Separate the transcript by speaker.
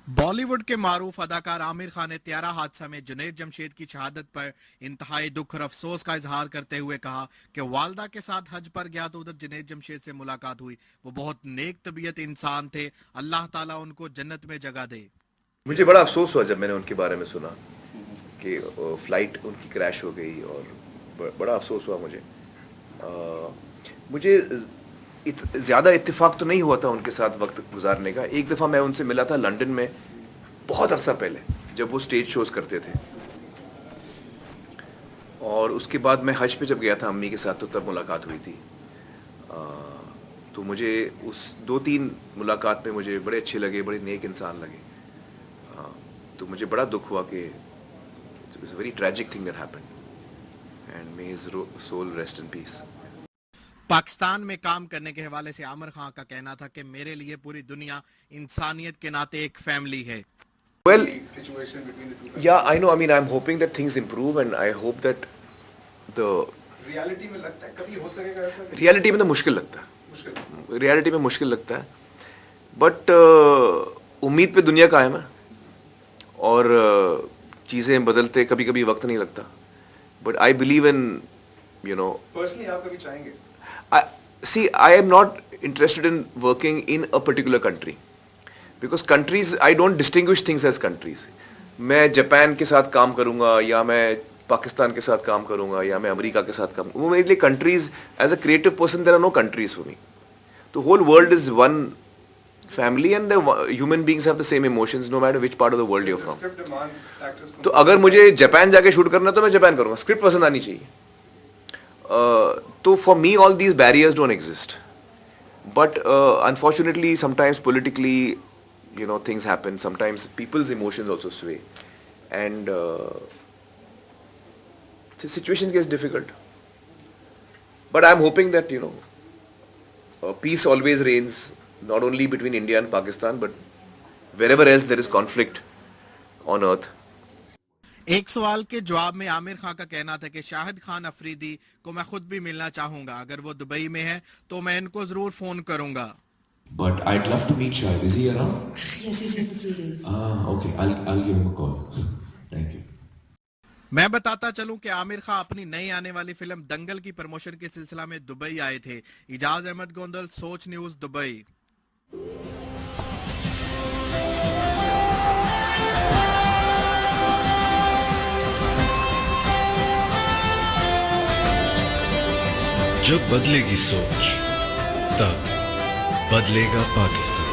Speaker 1: बॉलीवुड के मारूफ अदाकार आमिर खान ने त्यारा हादसा में जुनैद जमशेद की शहादत पर इंतहाई दुख और अफसोस का इजहार करते हुए कहा कि वालदा के साथ हज पर गया तो उधर जुनैद जमशेद से मुलाकात हुई। वो बहुत नेक तबीयत इंसान थे, अल्लाह ताला उनको जन्नत में जगह दे।
Speaker 2: मुझे बड़ा अफसोस हुआ जब मैंने उनके बारे में सुना कि फ़्लाइट उनकी क्रैश हो गई, और बड़ा अफसोस हुआ मुझे। मुझे ज़्यादा इत्तेफाक तो नहीं हुआ था उनके साथ वक्त गुजारने का। एक दफ़ा मैं उनसे मिला था लंदन में बहुत अरसा पहले, जब वो स्टेज शोज़ करते थे, और उसके बाद मैं हज पे जब गया था अम्मी के साथ तो तब मुलाकात हुई थी। तो मुझे उस 2-3 मुलाकात में मुझे बड़े अच्छे लगे, बड़े नेक इंसान लगे। तो मुझे बड़ा दुख हुआ कि it was a very tragic thing that happened, and may his soul rest in peace.
Speaker 1: Pakistan में काम करने के हवाले से आमिर खान का कहना था कि मेरे लिए पूरी दुनिया इंसानियत के नाते एक फैमिली है।
Speaker 2: Well, yeah, I know. I mean, I'm hoping that things improve, and I hope that the
Speaker 3: reality में लगता है कभी हो सकेगा ऐसा?
Speaker 2: रियलिटी में तो मुश्किल लगता है, रियलिटी में मुश्किल लगता है, बट उम्मीद पे दुनिया कायम है, और चीज़ें बदलते कभी कभी वक्त नहीं लगता, but I believe in, you know,
Speaker 3: personally आप कभी चाहेंगे?
Speaker 2: I am not interested in working in a particular country, because countries, I don't distinguish things as countries. मैं जापान के साथ काम करूँगा, या मैं पाकिस्तान के साथ काम करूँगा, या मैं अमेरिका के साथ काम, वो मेरे लिए countries, as a creative person there are no countries for me. The whole world is one family, and the human beings have the same emotions no matter which part of the world you're from. तो अगर मुझे Japan जाके shoot करना तो मैं Japan करूँगा, script पसंद आनी चाहिए। तो for me all these barriers don't exist, but unfortunately sometimes politically, you know, things happen, sometimes people's emotions also sway, and the situation gets difficult, but I'm hoping that, you know, peace always reigns, not only between India and Pakistan, but wherever else there is conflict on earth.
Speaker 1: एक सवाल के जवाब में आमिर खान का कहना था कि शाहिद खान अफरीदी को मैं खुद भी मिलना चाहूंगा, अगर वो दुबई में है तो मैं इनको जरूर फोन करूंगा।
Speaker 4: But I'd love to meet Shahid. Is he around?
Speaker 5: Yes, he's here for 3 days.
Speaker 4: Okay. I'll give him a call. Thank you.
Speaker 1: मैं बताता चलूं कि आमिर खान अपनी नई आने वाली फिल्म दंगल की प्रमोशन के सिलसिला में दुबई आए थे। इजाज अहमद गोंदल, सोच न्यूज, दुबई।
Speaker 6: जब बदलेगी सोच, तब बदलेगा पाकिस्तान।